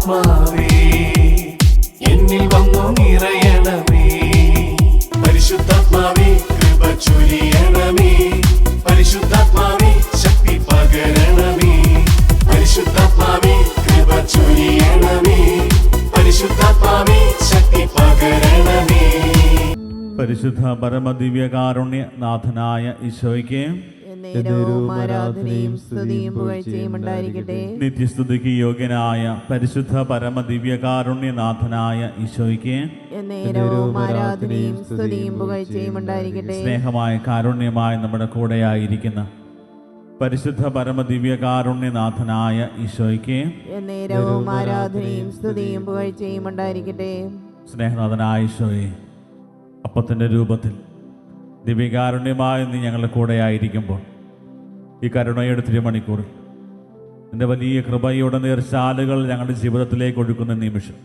പരിശുദ്ധാത്മാവേ എന്നിൽ വന്നു നിറയണമേ. പരിശുദ്ധാത്മാവേ കൃപ ചൊരിയണമേ. പരിശുദ്ധാത്മാവേ ശക്തി പകരണമേ. പരിശുദ്ധാത്മാവേ കൃപ ചൊരിയണമേ. പരിശുദ്ധാത്മാവേ ശക്തി പകരണമേ. പരിശുദ്ധ പരമദിവ്യകാരുണ്യനാഥനായ ഈശോയ്ക്ക് ആരാധനയും സ്തുതിയും പുകഴ്ചയും ഉണ്ടായിരിക്കട്ടെ. നിത്യസ്തുതിക്ക് യോഗ്യനായ പരിശുദ്ധ പരമദിവ്യകാരുണ്യനാഥനായ ഈശോയ്ക്ക് ആരാധനയും സ്തുതിയും പുകഴ്ചയും ഉണ്ടായിരിക്കട്ടെ. സ്നേഹമായ കാരുണ്യമായ നമ്മുടെ കൂടെയായിരിക്കുന്ന പരിശുദ്ധ പരമദിവ്യകാരുണ്യനാഥനായ ഈശോയ്ക്ക് ആരാധനയും സ്തുതിയും പുകഴ്ചയും ഉണ്ടായിരിക്കട്ടെ. സ്നേഹനാഥനായ ഈശോയെ, അപ്പത്തിൻ്റെ രൂപത്തിൽ ദിവ്യകാരുണ്യമായി നീ ഞങ്ങളുടെ കൂടെയായിരിക്കുമ്പോൾ ഈ കരുണയുടെ തിരുമണിക്കൂറിൽ നിന്റെ വലിയ കൃപയുടെ നീർച്ചാലുകൾ ഞങ്ങളുടെ ജീവിതത്തിലേക്ക് ഒഴുക്കുന്ന നിമിഷം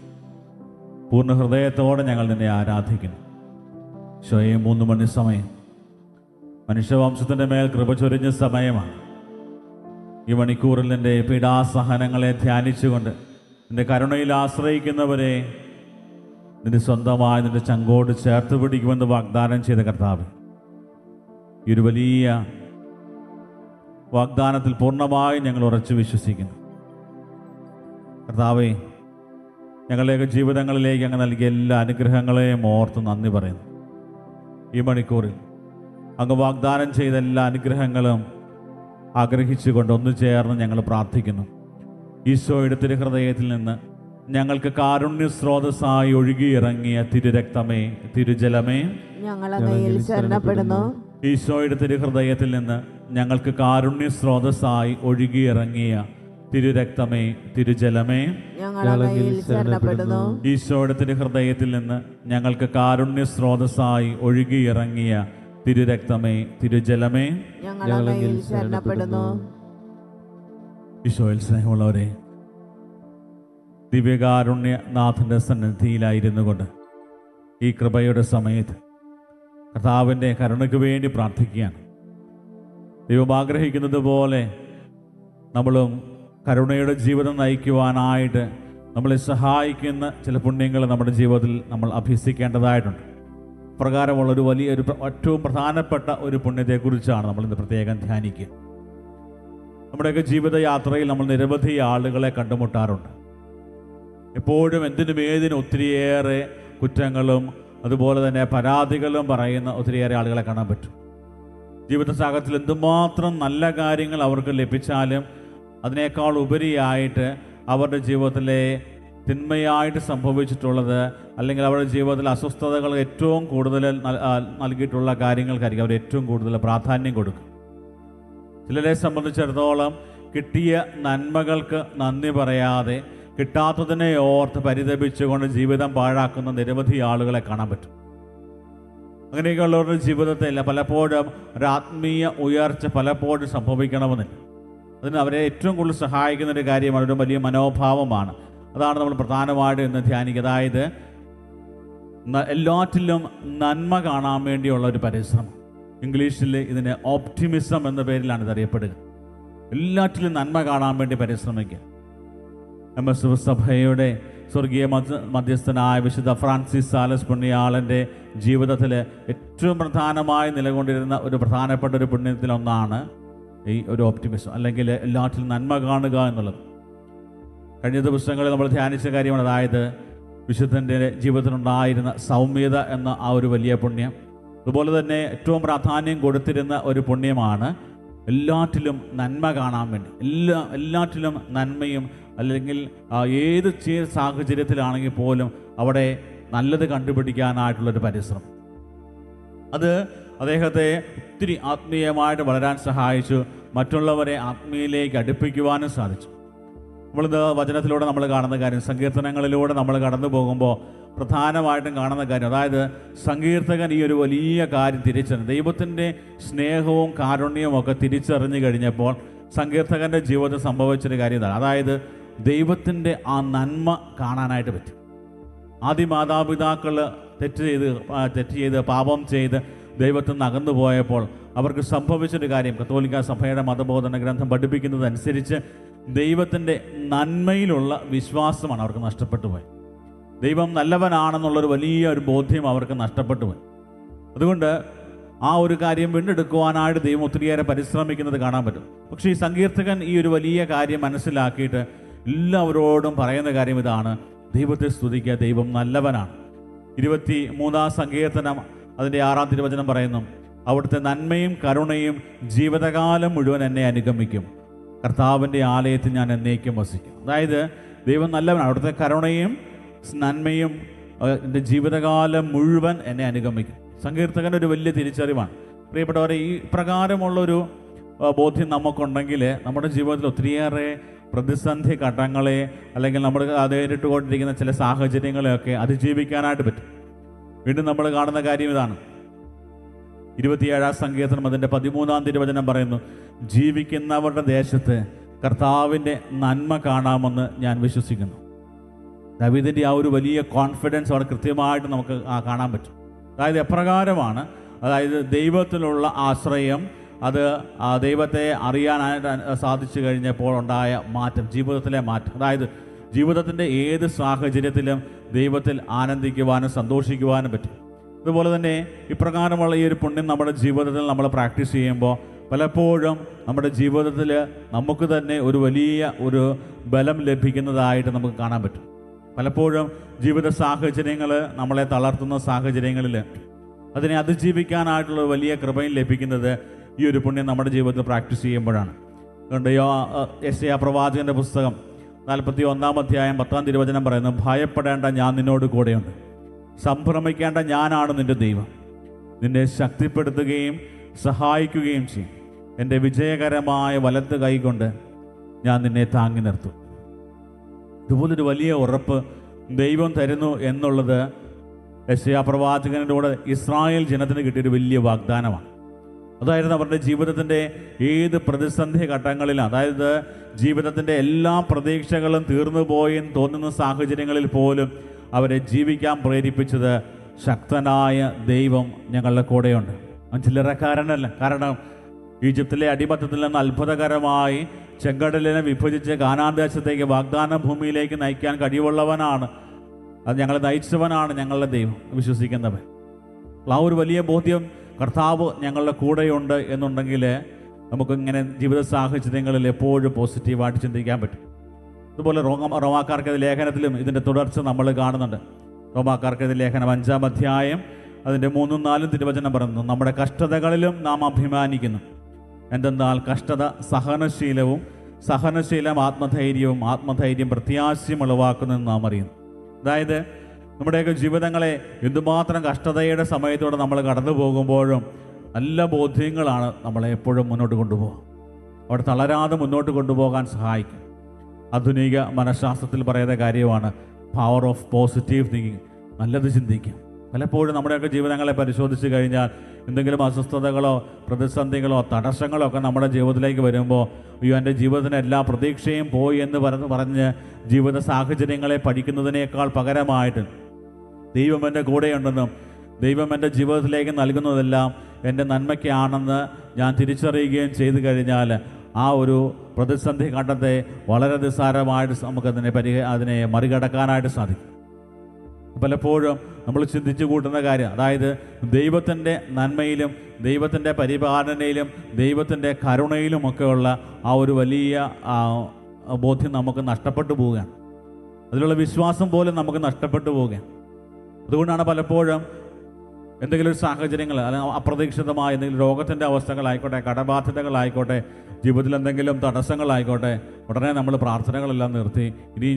പൂർണ്ണ ഹൃദയത്തോടെ ഞങ്ങൾ നിന്നെ ആരാധിക്കുന്നു. ഈശോയെ, 3 മണി സമയം മനുഷ്യവംശത്തിൻ്റെ മേൽ കൃപ ചൊരിഞ്ഞ സമയമാണ്. ഈ മണിക്കൂറിൽ നിന്റെ പീഡാസഹനങ്ങളെ ധ്യാനിച്ചുകൊണ്ട് നിന്റെ കരുണയിൽ ആശ്രയിക്കുന്നവരെ നിന്റെ സ്വന്തമായി നിന്റെ ചങ്കോട് ചേർത്ത് പിടിക്കുമെന്ന് വാഗ്ദാനം ചെയ്ത കർത്താവ്, ഈ ഒരു വലിയ വാഗ്ദാനത്തിൽ പൂർണ്ണമായി ഞങ്ങൾ ഉറച്ചു വിശ്വസിക്കുന്നു. കർത്താവേ, ഞങ്ങളുടെയൊക്കെ ജീവിതങ്ങളിലേക്ക് അങ്ങ് നൽകിയ എല്ലാ അനുഗ്രഹങ്ങളെയും ഓർത്ത് നന്ദി പറയുന്നു. ഈ മണിക്കൂറിൽ അങ്ങ് വാഗ്ദാനം ചെയ്ത എല്ലാ അനുഗ്രഹങ്ങളും ആഗ്രഹിച്ചുകൊണ്ട് ഒന്നു ചേർന്ന് ഞങ്ങൾ പ്രാർത്ഥിക്കുന്നു. ഈശോയുടെ തിരുഹൃദയത്തിൽ നിന്ന് ഞങ്ങൾക്ക് കാരുണ്യ സ്രോതസ്സായി ഒഴുകിയിറങ്ങിയ തിരുരക്തമേ, തിരുജലമേ, ഈശോയുടെ തിരുഹൃദയത്തിൽ നിന്ന് ഞങ്ങൾക്ക് കാരുണ്യ സ്രോതസ്സായി ഒഴുകിയിറങ്ങിയ തിരുരക്തമേ, തിരുജലമേ, ഈശോയുടെ തിരുഹൃദയത്തിൽ നിന്ന് ഞങ്ങൾക്ക് കാരുണ്യ സ്രോതസ്സായി ഒഴുകിയിറങ്ങിയ തിരുരക്തമേ, തിരുജലമേ, ഈശോയിൽ സ്നേഹമുള്ളവരെ, ദിവ്യകാരുണ്യനാഥൻ്റെ സന്നിധിയിലായിരുന്നു കൊണ്ട് ഈ കൃപയുടെ സമയത്ത് കർത്താവിൻ്റെ കരുണയ്ക്ക് വേണ്ടി പ്രാർത്ഥിക്കുകയാണ്. ദൈവം ആഗ്രഹിക്കുന്നത് പോലെ നമ്മളും കരുണയുടെ ജീവിതം നയിക്കുവാനായിട്ട് നമ്മളെ സഹായിക്കുന്ന ചില പുണ്യങ്ങൾ നമ്മുടെ ജീവിതത്തിൽ നമ്മൾ അഭ്യസിക്കേണ്ടതായിട്ടുണ്ട്. പ്രകാരമുള്ളൊരു വലിയൊരു ഏറ്റവും പ്രധാനപ്പെട്ട ഒരു പുണ്യത്തെക്കുറിച്ചാണ് നമ്മളിന്ന് പ്രത്യേകം ധ്യാനിക്കുക. നമ്മുടെയൊക്കെ ജീവിതയാത്രയിൽ നമ്മൾ നിരവധി ആളുകളെ കണ്ടുമുട്ടാറുണ്ട്. എപ്പോഴും എന്തിനും ഏതിനും ഒത്തിരിയേറെ കുറ്റങ്ങളും അതുപോലെ തന്നെ പരാതികളും പറയുന്ന ഒത്തിരിയേറെ ആളുകളെ കാണാൻ പറ്റും. ജീവിത സാഹചര്യത്തിൽ എന്തുമാത്രം നല്ല കാര്യങ്ങൾ അവർക്ക് ലഭിച്ചാലും അതിനേക്കാൾ ഉപരിയായിട്ട് അവരുടെ ജീവിതത്തിലെ തിന്മയായിട്ട് സംഭവിച്ചിട്ടുള്ളത് അല്ലെങ്കിൽ അവരുടെ ജീവിതത്തിൽ അസ്വസ്ഥതകൾ ഏറ്റവും കൂടുതൽ നൽകിയിട്ടുള്ള കാര്യങ്ങൾക്കായിരിക്കും അവർ ഏറ്റവും കൂടുതൽ പ്രാധാന്യം കൊടുക്കും. ചിലരെ സംബന്ധിച്ചിടത്തോളം കിട്ടിയ നന്മകൾക്ക് നന്ദി പറയാതെ കിട്ടാത്തതിനെ ഓർത്ത് പരിതപിച്ചുകൊണ്ട് ജീവിതം പാഴാക്കുന്ന നിരവധി ആളുകളെ കാണാൻ പറ്റും. അങ്ങനെയൊക്കെയുള്ളവരുടെ ജീവിതത്തിൽ പലപ്പോഴും ഒരാത്മീയ ഉയർച്ച പലപ്പോഴും സംഭവിക്കണമെന്നില്ല. അതിന് അവരെ ഏറ്റവും കൂടുതൽ സഹായിക്കുന്ന ഒരു കാര്യമാണ്, ഒരു വലിയ മനോഭാവമാണ്. അതാണ് നമ്മൾ പ്രധാനമായിട്ട് ഇന്ന് ധ്യാനിക്കുക. അതായത് എല്ലാറ്റിലും നന്മ കാണാൻ വേണ്ടിയുള്ള ഒരു പരിശ്രമം. ഇംഗ്ലീഷിൽ ഇതിന് ഓപ്റ്റിമിസം എന്ന പേരിലാണ് ഇതറിയപ്പെടുക. എല്ലാറ്റിലും നന്മ കാണാൻ വേണ്ടി പരിശ്രമിക്കുക. MSF സഭയുടെ സ്വർഗീയ മധ്യസ്ഥനായ വിശുദ്ധ ഫ്രാൻസിസ് സാലസ് പുണ്യാളൻ്റെ ജീവിതത്തിൽ ഏറ്റവും പ്രധാനമായി നിലകൊണ്ടിരുന്ന ഒരു പ്രധാനപ്പെട്ട ഒരു പുണ്യത്തിലൊന്നാണ് ഈ ഒരു ഓപ്റ്റിമിസം, അല്ലെങ്കിൽ എല്ലാറ്റിലും നന്മ കാണുക എന്നുള്ളത്. കഴിഞ്ഞ ദിവസങ്ങളിൽ നമ്മൾ ധ്യാനിച്ച കാര്യമാണ്. അതായത് വിശുദ്ധൻ്റെ ജീവിതത്തിലുണ്ടായിരുന്ന സൗമ്യത എന്ന ആ ഒരു വലിയ പുണ്യം. അതുപോലെ തന്നെ ഏറ്റവും പ്രാധാന്യം കൊടുത്തിരുന്ന ഒരു പുണ്യമാണ് എല്ലാറ്റിലും നന്മ കാണാൻ വേണ്ടി. എല്ലാറ്റിലും നന്മയും, അല്ലെങ്കിൽ ഏത് സാഹചര്യത്തിലാണെങ്കിൽ പോലും അവിടെ നല്ലത് കണ്ടുപിടിക്കാനായിട്ടുള്ളൊരു പരിശ്രമം. അത് അദ്ദേഹത്തെ ഒത്തിരി ആത്മീയമായിട്ട് വളരാൻ സഹായിച്ചു. മറ്റുള്ളവരെ ആത്മീയയിലേക്ക് അടുപ്പിക്കുവാനും സാധിച്ചു. നമ്മളിത് വചനത്തിലൂടെ നമ്മൾ കാണുന്ന കാര്യം, സങ്കീർത്തനങ്ങളിലൂടെ നമ്മൾ കടന്നു പോകുമ്പോൾ പ്രധാനമായിട്ടും കാണുന്ന കാര്യം, അതായത് സങ്കീർത്തകൻ ഈ ഒരു വലിയ കാര്യം തിരിച്ചറിഞ്ഞു. ദൈവത്തിൻ്റെ സ്നേഹവും കാരുണ്യവും ഒക്കെ തിരിച്ചറിഞ്ഞു കഴിഞ്ഞപ്പോൾ സങ്കീർത്തകൻ്റെ ജീവിതത്തിൽ സംഭവിച്ചൊരു കാര്യം ഇതാണ്. അതായത് ദൈവത്തിൻ്റെ ആ നന്മ കാണാനായിട്ട് പറ്റും. ആദ്യ മാതാപിതാക്കൾ തെറ്റ് ചെയ്ത് പാപം ചെയ്ത് ദൈവത്തിൽ നിന്ന് അകന്നു പോയപ്പോൾ അവർക്ക് സംഭവിച്ചൊരു കാര്യം, കത്തോലിക്ക സഭയുടെ മതബോധന ഗ്രന്ഥം പഠിപ്പിക്കുന്നതനുസരിച്ച് ദൈവത്തിൻ്റെ നന്മയിലുള്ള വിശ്വാസമാണ് അവർക്ക് നഷ്ടപ്പെട്ടു പോയത്. ദൈവം നല്ലവനാണെന്നുള്ളൊരു വലിയ ഒരു ബോധ്യം അവർക്ക് നഷ്ടപ്പെട്ടു പോയി. അതുകൊണ്ട് ആ ഒരു കാര്യം വീണ്ടെടുക്കുവാനായിട്ട് ദൈവം ഒത്തിരിയേറെ പരിശ്രമിക്കുന്നത് കാണാൻ പറ്റും. പക്ഷേ ഈ സങ്കീർത്തകൻ ഈ ഒരു വലിയ കാര്യം മനസ്സിലാക്കിയിട്ട് എല്ലാവരോടും പറയുന്ന കാര്യം ഇതാണ്: ദൈവത്തെ സ്തുതിക്കുക, ദൈവം നല്ലവനാണ്. 23-ാം സങ്കീർത്തനം അതിൻ്റെ 6-ാം തിരുവചനം പറയുന്നു, അവിടുത്തെ നന്മയും കരുണയും ജീവിതകാലം മുഴുവൻ എന്നെ അനുഗമിക്കും, കർത്താവിൻ്റെ ആലയത്തിൽ ഞാൻ എന്നേക്കും വസിക്കും. അതായത് ദൈവം നല്ലവനാണ്, അവിടുത്തെ കരുണയും നന്മയും എൻ്റെ ജീവിതകാലം മുഴുവൻ എന്നെ അനുഗമിക്കും. സങ്കീർത്തകൻ ഒരു വലിയ തിരിച്ചറിവാണ്. പ്രിയപ്പെട്ടവരെ, ഈ പ്രകാരമുള്ളൊരു ബോധ്യം നമുക്കുണ്ടെങ്കിൽ നമ്മുടെ ജീവിതത്തിൽ ഒത്തിരിയേറെ പ്രതിസന്ധി ഘട്ടങ്ങളെ അല്ലെങ്കിൽ നമ്മൾ നേരിട്ടുകൊണ്ടിരിക്കുന്ന ചില സാഹചര്യങ്ങളെയൊക്കെ അതിജീവിക്കാനായിട്ട് പറ്റും. വീണ്ടും നമ്മൾ കാണുന്ന കാര്യം ഇതാണ്. 27-ാം സങ്കീർത്തനം അതിൻ്റെ 13-ാം തിരുവചനം പറയുന്നു, ജീവിക്കുന്നവരുടെ ദേശത്ത് കർത്താവിൻ്റെ നന്മ കാണാമെന്ന് ഞാൻ വിശ്വസിക്കുന്നു. ദാവീദിൻ്റെ ആ ഒരു വലിയ കോൺഫിഡൻസ് അവിടെ കൃത്യമായിട്ട് നമുക്ക് കാണാൻ പറ്റും. അതായത് എപ്രകാരമാണ്, അതായത് ദൈവത്തിലുള്ള ആശ്രയം, അത് ദൈവത്തെ അറിയാനായിട്ട് സാധിച്ചു കഴിഞ്ഞപ്പോൾ ഉണ്ടായ മാറ്റം, ജീവിതത്തിലെ മാറ്റം. അതായത് ജീവിതത്തിൻ്റെ ഏത് സാഹചര്യത്തിലും ദൈവത്തിൽ ആനന്ദിക്കുവാനും സന്തോഷിക്കുവാനും പറ്റും. അതുപോലെ തന്നെ ഇപ്രകാരമുള്ള ഈ ഒരു പുണ്യം നമ്മുടെ ജീവിതത്തിൽ നമ്മൾ പ്രാക്ടീസ് ചെയ്യുമ്പോൾ പലപ്പോഴും നമ്മുടെ ജീവിതത്തിൽ നമുക്ക് തന്നെ ഒരു വലിയ ഒരു ബലം ലഭിക്കുന്നതായിട്ട് നമുക്ക് കാണാൻ പറ്റും. പലപ്പോഴും ജീവിത സാഹചര്യങ്ങൾ നമ്മളെ തളർത്തുന്ന സാഹചര്യങ്ങളിൽ അതിനെ അതിജീവിക്കാനായിട്ടുള്ള വലിയ കൃപയും ലഭിക്കുന്നത് ഈ ഒരു പുണ്യം നമ്മുടെ ജീവിതത്തിൽ പ്രാക്ടീസ് ചെയ്യുമ്പോഴാണ്. അതുകൊണ്ട് യെശയ്യാ പ്രവാചകൻ്റെ പുസ്തകം 41-ാം അധ്യായം 10-ാം തിരുവചനം പറയുന്നു, ഭയപ്പെടേണ്ട, ഞാൻ നിന്നോട് കൂടെയുണ്ട്, സംഭ്രമിക്കേണ്ട, ഞാനാണ് നിൻ്റെ ദൈവം, നിന്നെ ശക്തിപ്പെടുത്തുകയും സഹായിക്കുകയും ചെയ്യും, എൻ്റെ വിജയകരമായ വലത്ത് കൈകൊണ്ട് ഞാൻ നിന്നെ താങ്ങി നിർത്തും. ഇതുപോലൊരു വലിയ ഉറപ്പ് ദൈവം തരുന്നു എന്നുള്ളത് യെശയ്യാ പ്രവാചകൻ്റെ കൂടെ ഇസ്രായേൽ ജനത്തിന് കിട്ടിയൊരു വലിയ വാഗ്ദാനമാണ്. അതായത് അവരുടെ ജീവിതത്തിൻ്റെ ഏത് പ്രതിസന്ധി ഘട്ടങ്ങളിലും, അതായത് ജീവിതത്തിൻ്റെ എല്ലാ പ്രതീക്ഷകളും തീർന്നു പോയെന്ന് തോന്നുന്ന സാഹചര്യങ്ങളിൽ പോലും അവരെ ജീവിക്കാൻ പ്രേരിപ്പിച്ചത് ശക്തനായ ദൈവം ഞങ്ങളുടെ കൂടെയുണ്ട്. ചില്ലറക്കാരനല്ല. കാരണം ഈജിപ്തിലെ അടിമത്തത്തിൽ നിന്ന് അത്ഭുതകരമായി ചെങ്കടലിനെ വിഭജിച്ച് കാനാൻ ദേശത്തേക്ക് വാഗ്ദാന ഭൂമിയിലേക്ക് നയിക്കാൻ കഴിവുള്ളവനാണ്. അത് ഞങ്ങളെ നയിച്ചവനാണ് ഞങ്ങളുടെ ദൈവം, വിശ്വസിക്കുന്നവൻ. ആ ഒരു വലിയ ബോധ്യം കർത്താവ് ഞങ്ങളുടെ കൂടെയുണ്ട് എന്നുണ്ടെങ്കിൽ നമുക്കിങ്ങനെ ജീവിത സാഹചര്യങ്ങളിൽ എപ്പോഴും പോസിറ്റീവായിട്ട് ചിന്തിക്കാൻ പറ്റും. അതുപോലെ റോമാക്കാർക്കെതിരെ ലേഖനത്തിലും ഇതിൻ്റെ തുടർച്ച നമ്മൾ കാണുന്നുണ്ട്. റോമാക്കാർക്കെതിരെ ലേഖനം 5-ാം അധ്യായം അതിൻ്റെ 3-ഉം 4-ഉം തിരുവചനം പറയുന്നു, നമ്മുടെ കഷ്ടതകളിലും നാം അഭിമാനിക്കുന്നു, എന്തെന്നാൽ കഷ്ടത സഹനശീലവും, സഹനശീലം ആത്മധൈര്യവും, ആത്മധൈര്യം പ്രത്യാശയും ഉളവാക്കുന്നെന്ന് നാം അറിയുന്നു. അതായത് നമ്മുടെയൊക്കെ ജീവിതങ്ങളെ എന്തുമാത്രം കഷ്ടതയുടെ സമയത്തൂടെ നമ്മൾ കടന്നു പോകുമ്പോഴും നല്ല ബോധ്യങ്ങളാണ് നമ്മളെ എപ്പോഴും മുന്നോട്ട് കൊണ്ടുപോകുക. അവിടെ തളരാതെ മുന്നോട്ട് കൊണ്ടുപോകാൻ സഹായിക്കും. ആധുനിക മനഃശാസ്ത്രത്തിൽ പറയുന്ന കാര്യമാണ് പവർ ഓഫ് പോസിറ്റീവ് തിങ്കിങ്. നല്ലത് ചിന്തിക്കും. പലപ്പോഴും നമ്മുടെയൊക്കെ ജീവിതങ്ങളെ പരിശോധിച്ച് കഴിഞ്ഞാൽ എന്തെങ്കിലും അസ്വസ്ഥതകളോ പ്രതിസന്ധികളോ തടസ്സങ്ങളോ ഒക്കെ നമ്മുടെ ജീവിതത്തിലേക്ക് വരുമ്പോൾ അയ്യോ എൻ്റെ ജീവിതത്തിന് എല്ലാ പ്രതീക്ഷയും പോയി എന്ന് പറഞ്ഞ് ജീവിത സാഹചര്യങ്ങളെ പഠിക്കുന്നതിനേക്കാൾ പകരമായിട്ട് ദൈവം എൻ്റെ കൂടെയുണ്ടെന്നും ദൈവം എൻ്റെ ജീവിതത്തിലേക്ക് നൽകുന്നതെല്ലാം എൻ്റെ നന്മയ്ക്കാണെന്ന് ഞാൻ തിരിച്ചറിയുകയും ചെയ്തു കഴിഞ്ഞാൽ ആ ഒരു പ്രതിസന്ധി ഘട്ടത്തെ വളരെ നിസ്സാരമായിട്ട് അതിനെ മറികടക്കാനായിട്ട് സാധിക്കും. പലപ്പോഴും നമ്മൾ ചിന്തിച്ചു കൂട്ടുന്ന കാര്യം, അതായത് ദൈവത്തിൻ്റെ നന്മയിലും ദൈവത്തിൻ്റെ പരിപാലനയിലും ദൈവത്തിൻ്റെ കരുണയിലുമൊക്കെയുള്ള ആ ഒരു വലിയ ബോധ്യം നമുക്ക് നഷ്ടപ്പെട്ടു പോവുകയാണ്. അതിലുള്ള വിശ്വാസം പോലും നമുക്ക് നഷ്ടപ്പെട്ടു പോവുകയാണ്. അതുകൊണ്ടാണ് പലപ്പോഴും എന്തെങ്കിലും ഒരു സാഹചര്യങ്ങൾ, അല്ലെങ്കിൽ അപ്രതീക്ഷിതമായ എന്തെങ്കിലും രോഗത്തിൻ്റെ അവസ്ഥകളായിക്കോട്ടെ, കടബാധ്യതകളായിക്കോട്ടെ, ജീവിതത്തിൽ എന്തെങ്കിലും തടസ്സങ്ങളായിക്കോട്ടെ, ഉടനെ നമ്മൾ പ്രാർത്ഥനകളെല്ലാം നിർത്തി ഇനി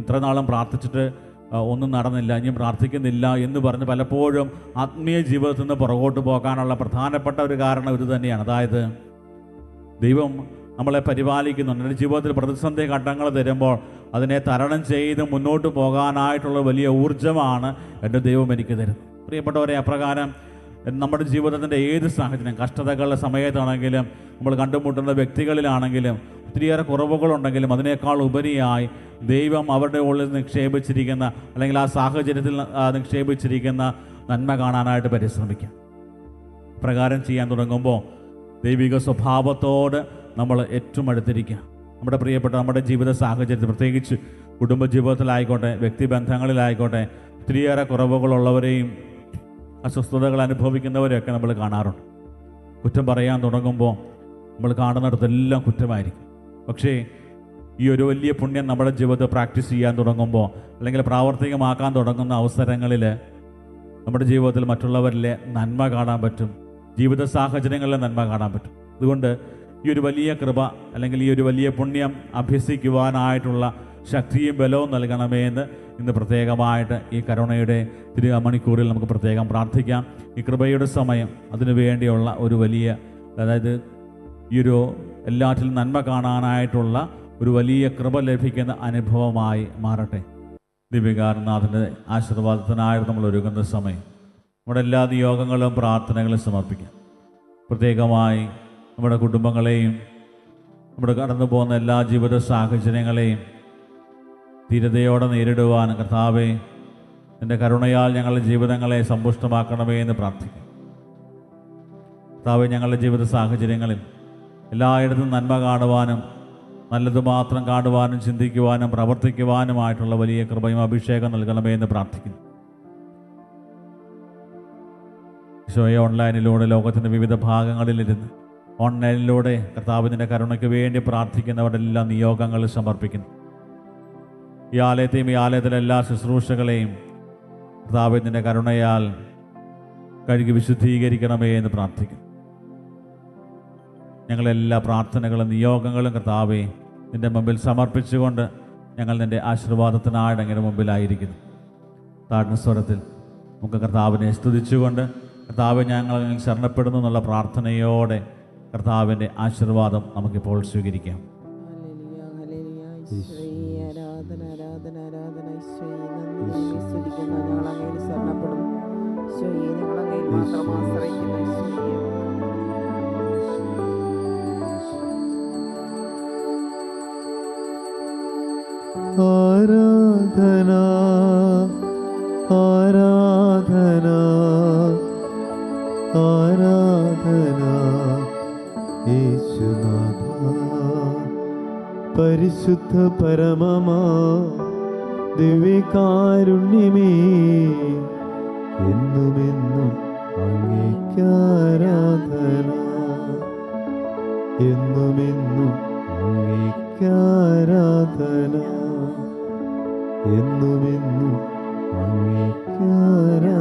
ഇത്ര നാളും പ്രാർത്ഥിച്ചിട്ട് ഒന്നും നടന്നില്ല, ഇനിയും പ്രാർത്ഥിക്കുന്നില്ല എന്ന് പറഞ്ഞ് പലപ്പോഴും ആത്മീയ ജീവിതത്തിൽ നിന്ന് പുറകോട്ട് പോകാനുള്ള പ്രധാനപ്പെട്ട ഒരു കാരണം ഇത് തന്നെയാണ്. അതായത് ദൈവം നമ്മളെ പരിപാലിക്കുന്നുണ്ട്. എൻ്റെ ജീവിതത്തിൽ പ്രതിസന്ധി ഘട്ടങ്ങൾ തരുമ്പോൾ അതിനെ തരണം ചെയ്ത് മുന്നോട്ട് പോകാനായിട്ടുള്ള വലിയ ഊർജ്ജമാണ് എൻ്റെ ദൈവം എനിക്ക് തരുന്നത്. പ്രിയപ്പെട്ടവരെ, അപ്രകാരം നമ്മുടെ ജീവിതത്തിൻ്റെ ഏത് സാഹചര്യം, കഷ്ടതകളുടെ സമയത്താണെങ്കിലും നമ്മൾ കണ്ടുമുട്ടുന്ന വ്യക്തികളിലാണെങ്കിലും ഒത്തിരിയേറെ കുറവുകളുണ്ടെങ്കിലും അതിനേക്കാൾ ഉപരിയായി ദൈവം അവരുടെ ഉള്ളിൽ നിക്ഷേപിച്ചിരിക്കുന്ന, അല്ലെങ്കിൽ ആ സാഹചര്യത്തിൽ നിക്ഷേപിച്ചിരിക്കുന്ന നന്മ കാണാനായിട്ട് പരിശ്രമിക്കാം. പ്രകാരം ചെയ്യാൻ തുടങ്ങുമ്പോൾ ദൈവിക സ്വഭാവത്തോട് നമ്മൾ ഏറ്റവും അടുത്തിരിക്കുക. നമ്മുടെ പ്രിയപ്പെട്ട നമ്മുടെ ജീവിത സാഹചര്യത്തിൽ, പ്രത്യേകിച്ച് കുടുംബജീവിതത്തിലായിക്കോട്ടെ, വ്യക്തിബന്ധങ്ങളിലായിക്കോട്ടെ, ഒത്തിരിയേറെ കുറവുകളുള്ളവരെയും അസ്വസ്ഥതകൾ അനുഭവിക്കുന്നവരെയൊക്കെ നമ്മൾ കാണാറുണ്ട്. കുറ്റം പറയാൻ തുടങ്ങുമ്പോൾ നമ്മൾ കാണുന്നിടത്തെല്ലാം കുറ്റമായിരിക്കും. പക്ഷേ ഈ ഒരു വലിയ പുണ്യം നമ്മുടെ ജീവിതത്തിൽ പ്രാക്ടീസ് ചെയ്യാൻ തുടങ്ങുമ്പോൾ, അല്ലെങ്കിൽ പ്രാവർത്തികമാക്കാൻ തുടങ്ങുന്ന അവസരങ്ങളിൽ നമ്മുടെ ജീവിതത്തിൽ മറ്റുള്ളവരിലെ നന്മ കാണാൻ പറ്റും, ജീവിത സാഹചര്യങ്ങളിലെ നന്മ കാണാൻ പറ്റും. അതുകൊണ്ട് ഈ ഒരു വലിയ കൃപ, അല്ലെങ്കിൽ ഈ ഒരു വലിയ പുണ്യം അഭ്യസിക്കുവാനായിട്ടുള്ള ശക്തിയും ബലവും നൽകണമേ എന്ന് ഇന്ന് പ്രത്യേകമായിട്ട് ഈ കരുണയുടെ മണിക്കൂറിൽ നമുക്ക് പ്രത്യേകം പ്രാർത്ഥിക്കാം. ഈ കൃപയുടെ സമയം അതിനു വേണ്ടിയുള്ള ഒരു വലിയ, അതായത് ഈ ഒരു എല്ലാറ്റിലും നന്മ കാണാനായിട്ടുള്ള ഒരു വലിയ കൃപ ലഭിക്കുന്ന അനുഭവമായി മാറട്ടെ. ദിവ്യകാരുണ്യനാഥൻ്റെ ആശീർവാദത്തിനായിട്ട് നമ്മൾ ഒരുങ്ങുന്ന സമയം നമ്മുടെ എല്ലാ നിയോഗങ്ങളും പ്രാർത്ഥനകളും സമർപ്പിക്കാം. പ്രത്യേകമായി നമ്മുടെ കുടുംബങ്ങളെയും നമ്മുടെ കടന്നു പോകുന്ന എല്ലാ ജീവിത സാഹചര്യങ്ങളെയും ധീരതയോടെ നേരിടുവാൻ കർത്താവേ, നിൻ്റെ കരുണയാൽ ഞങ്ങളുടെ ജീവിതങ്ങളെ സമ്പുഷ്ടമാക്കണമേ എന്ന് പ്രാർത്ഥിക്കും. കർത്താവേ, ഞങ്ങളുടെ ജീവിത സാഹചര്യങ്ങളിൽ എല്ലായിടത്തും നന്മ കാണുവാനും നല്ലത് മാത്രം കാണുവാനും ചിന്തിക്കുവാനും പ്രവർത്തിക്കുവാനുമായിട്ടുള്ള വലിയ കൃപയും അഭിഷേകം നൽകണമേ എന്ന് പ്രാർത്ഥിക്കുന്നു. ഈശോയെ, ഓൺലൈനിലൂടെ ലോകത്തിൻ്റെ വിവിധ ഭാഗങ്ങളിലിരുന്ന് ഓൺലൈനിലൂടെ കർത്താവിൻ്റെ കരുണയ്ക്ക് വേണ്ടി പ്രാർത്ഥിക്കുന്നവരുടെ എല്ലാ നിയോഗങ്ങളും സമർപ്പിക്കുന്നു. ഈ ആലയത്തെയും ഈ ആലയത്തിലെ എല്ലാ ശുശ്രൂഷകളെയും കർത്താവിൻ്റെ കരുണയാൽ കഴുകി വിശുദ്ധീകരിക്കണമേ എന്ന് പ്രാർത്ഥിക്കുന്നു. ഞങ്ങളെല്ലാ പ്രാർത്ഥനകളും നിയോഗങ്ങളും കർത്താവേ നിൻ്റെ മുമ്പിൽ സമർപ്പിച്ചുകൊണ്ട് ഞങ്ങൾ നിൻ്റെ ആശീർവാദത്തിനായിട്ട് അങ്ങനെ മുമ്പിലായിരിക്കുന്നു. താഴ്ന്ന സ്വരത്തിൽ നമുക്ക് കർത്താവിനെ സ്തുതിച്ചുകൊണ്ട് കർത്താവ് ഞങ്ങൾ ശരണപ്പെടുന്നു എന്നുള്ള പ്രാർത്ഥനയോടെ കർത്താവിൻ്റെ ആശീർവാദം നമുക്കിപ്പോൾ സ്വീകരിക്കാം. ആരാധന ആരാധന ആരാധന യേശുനാഥ, പരിശുദ്ധ പരമമാ ദിവ്യകാരുണ്യമേ, എന്നുമെന്നും അങ്ങേക്കാരാധന, എന്നുമെന്നും അങ്ങേക്കാരാധന, എന്നുമെന്നും അങ്ങേക്കാരാധന.